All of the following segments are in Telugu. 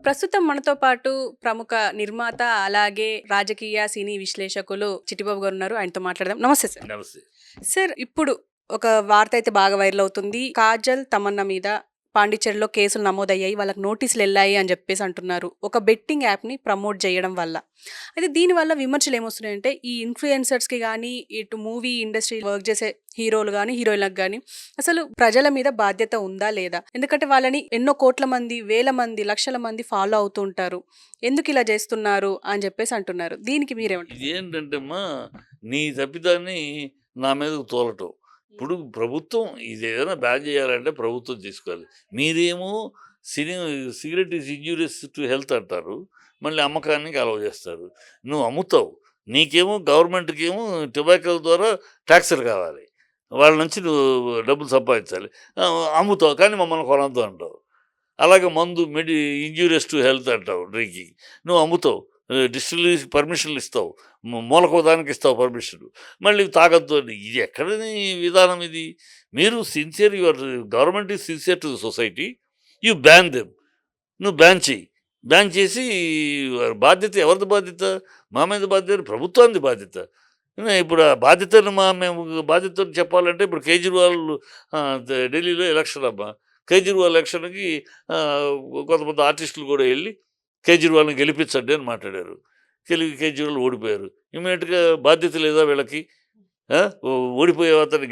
ప్రస్తుతం మనతో పాటు ప్రముఖ నిర్మాత, అలాగే రాజకీయ, సినీ విశ్లేషకులు చిట్టిబాబు గారున్నారు. ఆయనతో మాట్లాడదాం. నమస్తే సార్. నమస్తే. సార్, ఇప్పుడు ఒక వార్త అయితే బాగా వైరల్ అవుతుంది. కాజల్, తమన్నా మీద పాండిచ్చేరిలో కేసులు నమోదయ్యాయి. వాళ్ళకి నోటీసులెళ్ళాయి అని జెప్పేసి అంటున్నారు. ఒక బెట్టింగ్ యాప్‌ని ప్రమోట్ జేయడం వల్ల. అయితే దీనివల్ల విమర్శలేమొస్తున్నాయంటే, ఈ ఇన్‌ఫ్లుయెన్సర్స్‌కి గానీ, ఇటు మూవీ ఇండస్ట్రీ వర్క్ జేసే హీరోలు గానీ, హీరోయిన్‌లకు గానీ అసలు ప్రజల మీద బాధ్యత ఉందా? లేదా? ఎందుకంటే వాళ్ళని ఎన్నో కోట్ల మంది, వేల మంది, లక్షల మంది ఫాలో అవుతూ ఉంటారు. ఎందుకిలా జేస్తున్నారు అని జెప్పేసి అంటున్నారు. దీనికి మీరేమంటారు? ఇదేంటంటే అమ్మా, నీ తప్పిదాన్ని నా మీదకు తోలటం. ఇప్పుడు ప్రభుత్వం ఇదేదైనా బ్యాన్ చేయాలంటే ప్రభుత్వం తీసుకోవాలి. మీరేమో సిని cigarette is injurious to health అంటారు. మళ్ళీ అమ్మకానికి అలౌ చేస్తారు. నువ్వు అమ్ముతావు. నీకేమో గవర్నమెంట్‌కేమో టొబాకో ద్వారా టాక్సులు కావాలి. వాళ్ళ నుంచి నువ్వు డబ్బులు సంపాదించాలి. అమ్ముతావు కానీ మమ్మల్ని కొనొద్దు అంటావు. అలాగే మందు ఇంజూరియస్ టు హెల్త్ అంటావు డ్రింకింగ్. నువ్వు అమ్ముతావు. డిస్టిలరీస్‌కి పర్మిషన్‌లు ఇస్తావు. మూలకో దానికి ఇస్తావు పర్మిషన్. మళ్ళీ తాగొద్దు అని. ఇది ఎక్కడి విధానం ఇది? మీరు sincere your government is sincere to the society. You ban them. నువ్వు బ్యాన్ చెయ్యి. బ్యాన్ చేసి బాధ్యత ఎవరిది బాధ్యత? మా మీద బాధ్యత ప్రభుత్వానిది బాధ్యత. ఇప్పుడు ఆ బాధ్యతను మేము బాధ్యతను చెప్పాలంటే ఇప్పుడు కేజ్రీవాల్ ఢిల్లీలో ఎలక్షన్ అమ్మా. కేజ్రీవాల్ ఎలక్షన్‌కి కొంతమంది ఆర్టిస్టులు కూడా ఎళ్లి కేజ్రీవాల్‌ని గెలిపించండి అని మాట్లాడారు. కేజ్రీవాల్ ఓడిపోయారు. ఇమ్మీడియేట్‌గా బాధ్యత లేదా వీళ్ళకి? ఆ! ఓడిపోయే అతన్ని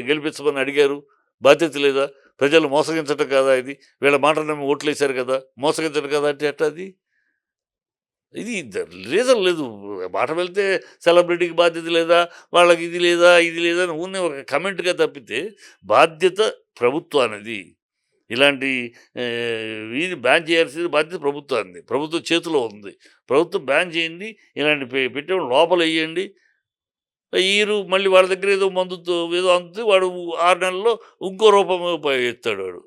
గెలిపించమని అడిగారు. బాధ్యత లేదా? ప్రజలు మోసగించటం కాదా ఇది? వీళ్ళ మాట నమ్మి ఓట్లేశారు కదా! మోసగించడం కదా అంటే ఎట్టా అది? ఇది రీజన్ లేదు. మాట వెళ్తే సెలబ్రిటీకి బాధ్యత లేదా? వాళ్ళకి ఇది లేదా? ఇది లేదా? అని ఊరినే ఒక కమెంట్‌గా తప్పితే బాధ్యత ప్రభుత్వానిది. ఇలాంటి ఇది బ్యాన్ చేయాల్సిన బాధ్యత ప్రభుత్వానిది. ప్రభుత్వం చేతిలో ఉంది. ప్రభుత్వం బ్యాన్ చేయండి. ఇలాంటి పెట్టేవాళ్ళు లోపలెయ్యండి. మళ్ళీ వాళ్ళ దగ్గర ఏదో మందుతో ఏదో అందుతుంది. వాడు 6 నెలల్లో ఇంకో రూపం ఎత్తాడు వాడు.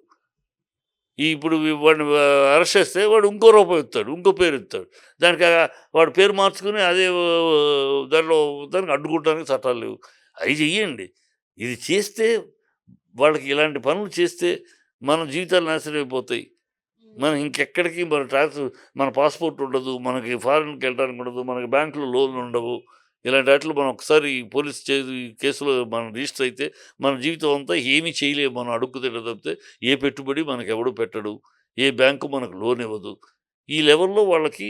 ఇప్పుడు వాడిని అరెస్ట్ చేస్తే వాడు ఇంకో రూపం ఎత్తాడు. ఇంకో పేరు ఎత్తాడు. దానికి వాడు పేరు మార్చుకుని అదే దానిలో దానికి అడ్డుకోవడానికి చట్టాలు లేవు. అవి చెయ్యండి. ఇది చేస్తే వాళ్ళకి ఇలాంటి పనులు చేస్తే మన జీవితాలు నాశనం అయిపోతాయి. మనం ఇంకెక్కడికి మన పాస్‌పోర్ట్ ఉండదు. మనకి ఫారిన్‌కి వెళ్ళడానికి ఉండదు. మనకి బ్యాంకులో లోన్‌లు ఉండవు. ఇలాంటి వాటిలో మనం ఒకసారి పోలీస్ కేసులో మనం రిజిస్టర్ అయితే మన జీవితం అంతా ఏమీ చేయలేము. మనం అడుక్కు తినడం తప్పితే ఏ పెట్టుబడి మనకెవడు పెట్టడు. ఏ బ్యాంకు మనకు లోన్ ఇవ్వదు. ఈ లెవెల్‌లో వాళ్ళకి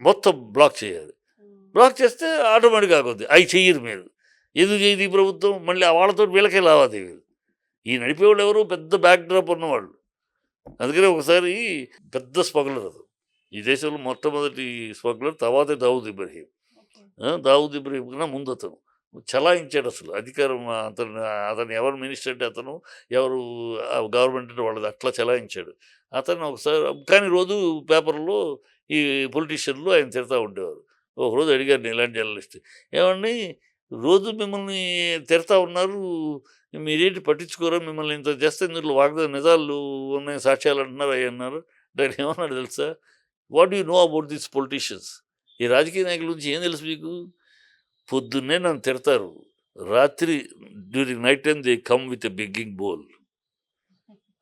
మొత్తం బ్లాక్ చేయాలి. బ్లాక్ చేస్తే ఆటోమేటిక్‌గా ఆగుద్ది. అయి చెయ్యరు మీరు. ఎందుకు చేయదు ఈ ప్రభుత్వం? మళ్ళీ వాళ్ళతోటి వీళ్ళకే లావాదేవీలు. ఈ నడిపేవాళ్ళు ఎవరు? పెద్ద బ్యాక్ డ్రాప్ ఉన్నవాళ్ళు. అందుకనే ఒకసారి పెద్ద స్మగ్లర్ అతను. ఈ దేశంలో మొట్టమొదటి స్మగ్లర్ తర్వాతే దావూద్ ఇబ్రహీం. దావూద్ ఇబ్రహీం కన్నా ముందు అతను చలాయించాడు అసలు అధికారం. అతను ఎవరు మినిస్టర్ అంటే అతను, ఎవరు గవర్నమెంట్ అంటే వాళ్ళది అట్లా చలాయించాడు. అతను ఒకసారి కానీ రోజు పేపర్లో ఈ పొలిటీషియన్లు ఆయన తిడతా ఉండేవారు. ఒకరోజు అడిగారు నేను ఇలాంటి జర్నలిస్ట్, ఏమండి రోజు మిమ్మల్ని తిడతా ఉన్నారు, మీరేంటి పట్టించుకోరా, మిమ్మల్ని ఇంత చేస్తే ఇందులో నిజాలు ఉన్నాయి, సాక్ష్యాలు అంటున్నారు అవి అన్నారు. దాన్ని ఏమన్నాడు తెలుసా? What you know about this politicians? ఈ రాజకీయ నాయకుల గురించి ఏం తెలుసు మీకు? పొద్దున్నే నన్ను తిడతారు, రాత్రి during night time they come with a begging bowl.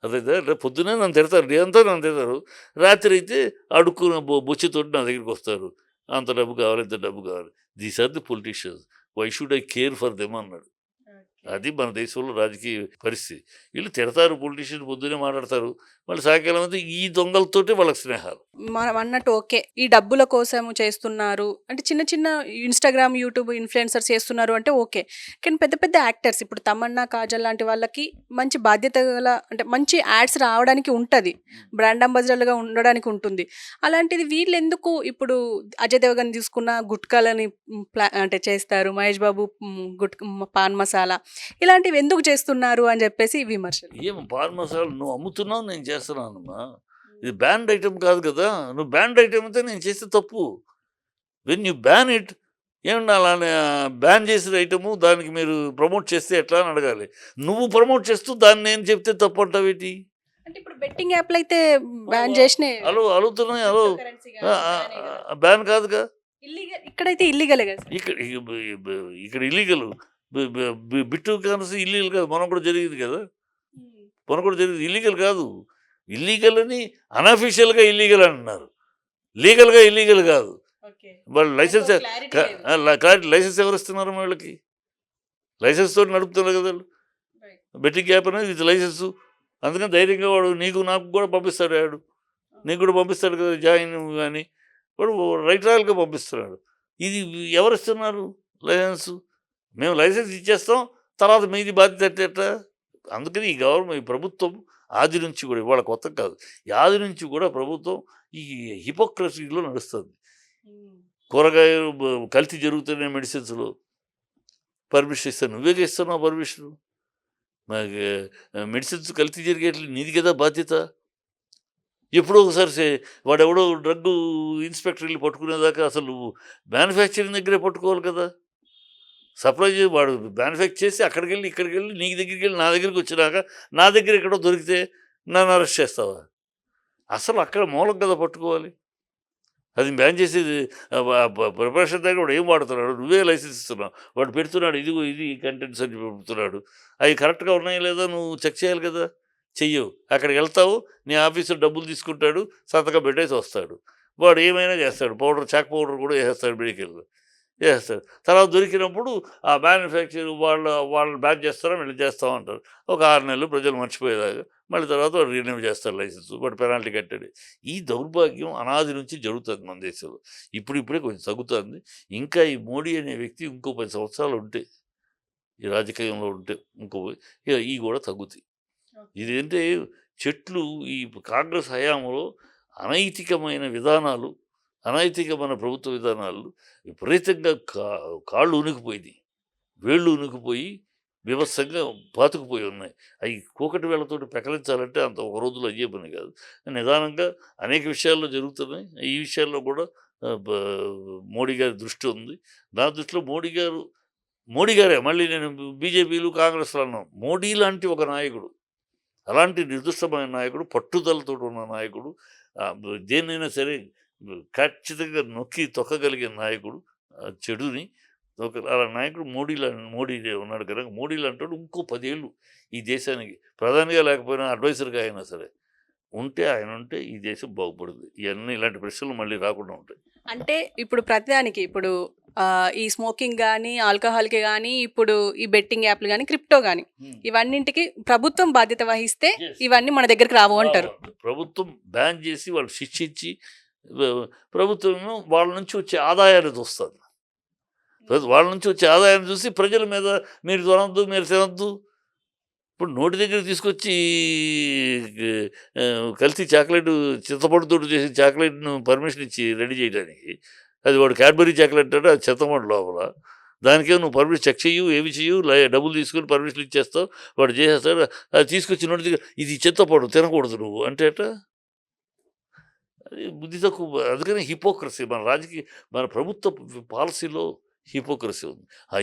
అదే పొద్దున్నే నన్ను తిడతారు, డే అంతా నన్ను తిడతారు, రాత్రి అయితే అడుక్కున్న బొచ్చితోటి నా దగ్గరికి వస్తారు. అంత డబ్బు కావాలి, ఇంత డబ్బు కావాలి. These are the politicians, why should I care for them అన్నాడు. అది మన దేశంలో రాజకీయ పరిస్థితి. వీళ్ళు తిడతారు, పొలిటీషియన్ పొద్దున్నే మాట్లాడతారు, మళ్ళీ సాయంకాలం అయితే ఈ దొంగలతోటే వాళ్ళకి స్నేహాలు. మనం అన్నట్టు ఓకే. ఈ డబ్బుల కోసము చేస్తున్నారు అంటే చిన్న చిన్న ఇన్‌స్టాగ్రామ్, యూట్యూబ్ ఇన్‌ఫ్లుయెన్సర్స్ చేస్తున్నారు అంటే ఓకే. కానీ పెద్ద పెద్ద యాక్టర్స్ ఇప్పుడు తమన్నా, కాజల్ లాంటి వాళ్ళకి మంచి బాధ్యత గల అంటే మంచి యాడ్స్ రావడానికి ఉంటది. బ్రాండ్ అంబాసిడర్‌లుగా ఉండడానికి ఉంటుంది. అలాంటిది వీళ్ళెందుకు ఇప్పుడు అజయ్ దేవగన్ తీసుకున్న గుట్కాలని అంటే చేస్తారు. మహేష్ బాబు పాన్ మసాలా ఇలాంటివి ఎందుకు చేస్తున్నారు అని చెప్పేసి విమర్శలు. ఏం పాన్ మసాలా నువ్వు అమ్ముతున్నావు, నేను చేస్తున్నానమ్మా. ఇది బ్యాన్డ్ ఐటెం కాదు కదా. నువ్వు బ్యాన్డ్ ఐటెం అయితే నేను చేస్తే తప్పు. వెన్ యూ బ్యాన్ ఇట్, ఏమన్నా అలానే బ్యాన్ చేసిన ఐటము దానికి మీరు ప్రమోట్ చేస్తే ఎట్లా అని అడగాలి. నువ్వు ప్రమోట్ చేస్తూ దాన్ని నేను చెప్తే తప్పు అంటావేటి? అంటే ఇప్పుడు బెట్టింగ్ యాప్‌లు అయితే బ్యాన్ చేసినాయి. అలుగుతున్నాయి. బ్యాన్ కాదుగా. ఇక్కడైతే ఇల్లీగలే కదా సార్. ఇక్కడ ఇల్లీగల్. బిట్టు కరెన్సీ ఇల్లీగల్ కాదు. మనం కూడా జరిగింది కదా. ఇల్లీగల్ కాదు. ఇల్లీగల్ అని అనఫీషియల్గా ఇల్లీగల్ అంటున్నారు, లీగల్గా ఇల్లీగల్ కాదు. వాళ్ళు లైసెన్స్ లైసెన్స్ ఎవరు ఇస్తున్నారు వాళ్ళకి? లైసెన్స్ తోటి నడుపుతున్నారు కదా వాళ్ళు. బెట్టింగ్ యాప్ అనేది ఇది లైసెన్సు. అందుకని ధైర్యంగా వాడు నీకు నాకు కూడా పంపిస్తాడు, వాడు నీకు కూడా పంపిస్తాడు కదా జాయిన్ అని, వాడు రైట్ రాయల్గా పంపిస్తున్నాడు. ఇది ఎవరు ఇస్తున్నారు లైసెన్సు? మేము లైసెన్స్ ఇచ్చేస్తాం, తర్వాత మీది బాధ్యత ఎట్లా? అందుకని ఈ గవర్నమెంట్, ఈ ప్రభుత్వం ఆది నుంచి కూడా, ఇవాళ కొత్త కాదు, ఈ ఆది నుంచి కూడా ప్రభుత్వం ఈ హిపోక్రసీలో నడుస్తుంది. కూరగాయలు కల్తీ జరుగుతున్నాయి, మెడిసిన్స్లో పర్మిషన్ ఇస్తాను, నువ్వేగా ఇస్తున్నావు పర్మిషను. మాకు మెడిసిన్స్ కల్తీ జరిగేట్లు నీది కదా బాధ్యత. ఎప్పుడో ఒకసారి వాడెవడో డ్రగ్ ఇన్స్పెక్టర్ వెళ్ళి పట్టుకునేదాకా అసలు మ్యానుఫ్యాక్చరింగ్ దగ్గరే పట్టుకోవాలి కదా. సప్లై చేసి వాడు మ్యానుఫ్యాక్చర్ చేసి అక్కడికి వెళ్ళి ఇక్కడికి వెళ్ళి నీకు దగ్గరికి వెళ్ళి నా దగ్గరికి వచ్చినాక నా దగ్గర ఎక్కడో దొరికితే నన్ను అరెస్ట్ చేస్తావా? అసలు అక్కడ మూలం కదా పట్టుకోవాలి. అది బ్యాన్ చేసేది ప్రిపరేషన్ దగ్గర వాడు ఏం వాడుతున్నాడు, నువ్వే లైసెన్స్ ఇస్తున్నావు, వాడు పెడుతున్నాడు ఇదిగో ఇది కంటెంట్స్ అని పెడుతున్నాడు, అవి కరెక్ట్గా ఉన్నాయో లేదా నువ్వు చెక్ చేయాలి కదా. చెయ్యవు. అక్కడికి వెళ్తావు, నీ ఆఫీసర్ డబ్బులు తీసుకుంటాడు, సంతకం పెట్టేసి వస్తాడు, వాడు ఏమైనా చేస్తాడు, పౌడర్ చాక్ పౌడర్ కూడా వేసేస్తాడు, మెడికల్ చేస్తాడు. తర్వాత దొరికినప్పుడు ఆ మ్యానుఫ్యాక్చర్ వాళ్ళు బ్యాన్ చేస్తారా వీళ్ళు చేస్తామంటారు. ఒక 6 నెలలు ప్రజలు మర్చిపోయేదాకా మళ్ళీ తర్వాత వాడు రిన్యూ చేస్తారు లైసెన్స్, వాడు పెనాల్టీ కట్టాడు. ఈ దౌర్భాగ్యం అనాది నుంచి జరుగుతుంది మన దేశంలో. ఇప్పుడిప్పుడే కొంచెం తగ్గుతుంది. ఇంకా ఈ మోడీ అనే వ్యక్తి ఇంకో 10 సంవత్సరాలు ఉంటే, ఈ రాజకీయంలో ఉంటే ఇవి కూడా తగ్గుతాయి. ఇదేంటే చెట్లు ఈ కాంగ్రెస్ హయాంలో అనైతికమైన విధానాలు, అనైతికమైన ప్రభుత్వ విధానాలు విపరీతంగా కాళ్ళు ఉనికిపోయింది, వేళ్ళు ఉనికిపోయి బీభత్సంగా పాతుకుపోయి ఉన్నాయి. అవి కూకటి వేళ్లతోటి పెకలించాలంటే అంత ఒక రోజులో అయ్యే పని కాదు. నిదానంగా అనేక విషయాల్లో జరుగుతున్నాయి. ఈ విషయాల్లో కూడా మోడీ గారి దృష్టి ఉంది. నా దృష్టిలో మోడీ గారే మళ్ళీ, నేను బీజేపీలు కాంగ్రెస్లు అన్నాను, మోడీ లాంటి ఒక నాయకుడు, అలాంటి నిర్దిష్టమైన నాయకుడు, పట్టుదలతో ఉన్న నాయకుడు, దేన్నైనా సరే ఖచ్చితంగా నొక్కి తొక్కగలిగిన నాయకుడు, చెడుని అలా నాయకుడు మోడీ ఉన్నాడు కనుక మోడీ లాంటి ఇంకో 10 ఏళ్ళు ఈ దేశానికి ప్రధానిగా లేకపోయినా అడ్వైజర్గా అయినా సరే ఆయన ఉంటే ఈ దేశం బాగుపడుతుంది. ఇవన్నీ ఇలాంటి ప్రశ్నలు మళ్ళీ రాకుండా ఉంటాయి. అంటే ఇప్పుడు ప్రతిదానికి ఇప్పుడు ఈ స్మోకింగ్ కానీ, ఆల్కహాల్కి కానీ, ఇప్పుడు ఈ బెట్టింగ్ యాప్లు కానీ, క్రిప్టో కానీ, ఇవన్నింటికి ప్రభుత్వం బాధ్యత వహిస్తే ఇవన్నీ మన దగ్గరికి రావు అంటారు. ప్రభుత్వం బ్యాన్ చేసి వాళ్ళు శిక్షించి ప్రభుత్వం వాళ్ళ నుంచి వచ్చే ఆదాయాన్ని చూస్తుంది. వాళ్ళ నుంచి వచ్చే ఆదాయాన్ని చూసి ప్రజల మీద మీరు తినొద్దు, మీరు తినొద్దు. ఇప్పుడు నోటి దగ్గర తీసుకొచ్చి కల్తీ చాక్లెట్, చింతపండుతో చేసి చాక్లెట్ను పర్మిషన్ ఇచ్చి రెడీ చేయడానికి, అది వాడు క్యాడ్బరీ చాక్లెట్ అంటే అది చింతపండు లోపల, దానికే నువ్వు పర్మిషన్ చెక్ చెయ్యు, ఏమి చెయ్యు, డబ్బులు తీసుకొని పర్మిషన్ ఇచ్చేస్తావు, వాడు చేసేస్తాడు. అది తీసుకొచ్చి నోటి దగ్గర ఇది చింతపండు తినకూడదు నువ్వు అంటే అది బుద్ధి తక్కువ. అందుకని హిపోక్రసీ మన ప్రభుత్వ పాలసీలో హిపోక్రసీ ఉంది. ఆ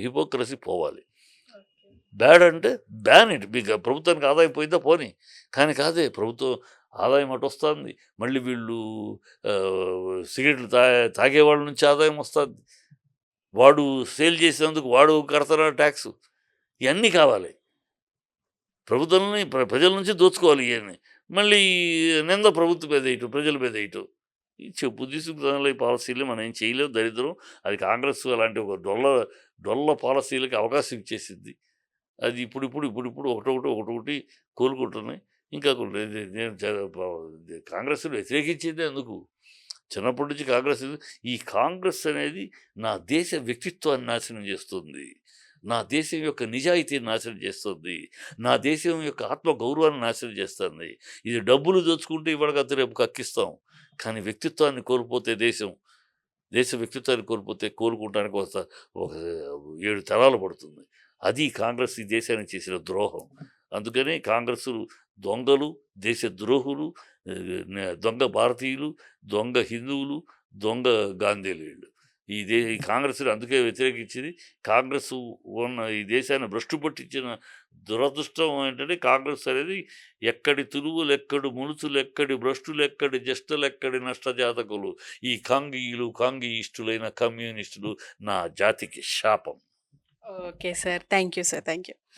హిపోక్రసీ పోవాలి. బ్యాడ్ అంటే బ్యాన్ ఇట్. మీకు ప్రభుత్వానికి ఆదాయం పోయిందా పోనీ, కానీ కాదే ప్రభుత్వం ఆదాయం అటు వస్తుంది. మళ్ళీ వీళ్ళు సిగరెట్లు తాగేవాళ్ళ నుంచి ఆదాయం వస్తుంది, వాడు సేల్ చేసేందుకు వాడు కడతారా ట్యాక్స్. ఇవన్నీ కావాలి. ప్రభుత్వాలని ప్రజల నుంచి దోచుకోవాలి. ఇవన్నీ మళ్ళీ నింద ప్రభుత్వం మీద వేయటం, ప్రజల మీద వేయటం. ఈ చెప్పు తీసుకున్న ఈ పాలసీలు మనం ఏం చేయలేము, దరిద్రం. అది కాంగ్రెస్ అలాంటి ఒక డొల్ల పాలసీలకి అవకాశం ఇచ్చేసింది. అది ఇప్పుడు ఒకటొకటి కోలుకుంటున్నాయి. ఇంకా నేను కాంగ్రెస్ను వ్యతిరేకించేది ఎందుకు, చిన్నప్పటి నుంచి ఈ కాంగ్రెస్ అనేది నా దేశ వ్యక్తిత్వాన్ని నాశనం చేస్తుంది, నా దేశం యొక్క నిజాయితీని నాశనం చేస్తుంది, నా దేశం యొక్క ఆత్మగౌరవాన్ని నాశనం చేస్తుంది. ఇది డబ్బులు దోచుకుంటే ఇవాళ రేపు కక్కిస్తాం, కానీ వ్యక్తిత్వాన్ని కోల్పోతే దేశ వ్యక్తిత్వాన్ని కోల్పోతే కోలుకుంటానికి ఒక 7 తరాలు పడుతుంది. అది కాంగ్రెస్ ఈ దేశానికి చేసిన ద్రోహం. అందుకని కాంగ్రెస్ దొంగలు, దేశ ద్రోహులు, దొంగ భారతీయులు, దొంగ హిందువులు, దొంగ గాంధీలు. ఈ కాంగ్రెస్ని అందుకే వ్యతిరేకించింది. కాంగ్రెస్ ఈ దేశాన్ని భ్రష్టు పట్టించిన దురదృష్టం ఏంటంటే, కాంగ్రెస్ అనేది ఎక్కడి తురువులు ఎక్కడి ములుచులు ఎక్కడి భ్రష్టులు ఎక్కడి జస్టులు ఎక్కడి నష్టజాతకులు, ఈ కాంగీయిస్టులైన కమ్యూనిస్టులు నా జాతికి శాపం. Okay sir, thank you sir, thank you.